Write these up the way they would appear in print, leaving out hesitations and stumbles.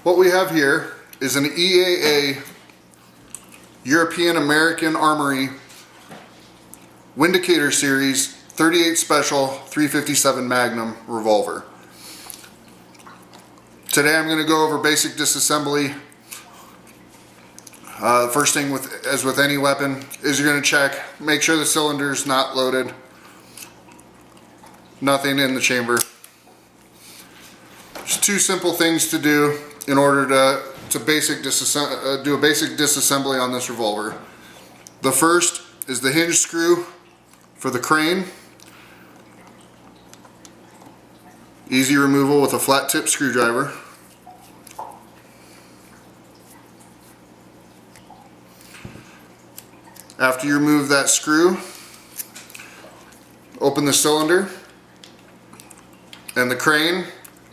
what we have here is an EAA European American Armory Windicator Series 38 Special 357 Magnum revolver. Today I'm going to go over basic disassembly. First thing, as with any weapon, is you're going to check, make sure the cylinder's not loaded, nothing in the chamber. There's two simple things to do in order to do a basic disassembly on this revolver. The first is the hinge screw for the crane. Easy removal with a flat tip screwdriver. After you remove that screw, open the cylinder, and the crane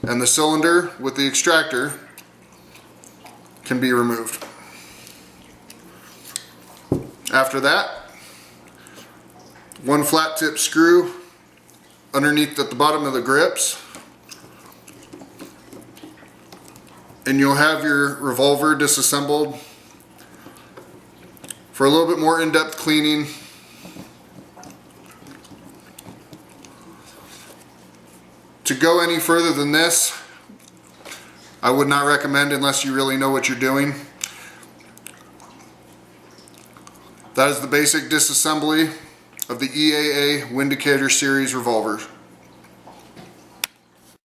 and the cylinder with the extractor can be removed. After that, one flat tip screw underneath at the bottom of the grips, and you'll have your revolver disassembled. For a little bit more in-depth cleaning, to go any further than this, I would not recommend unless you really know what you're doing. That is the basic disassembly of the EAA Windicator series revolvers.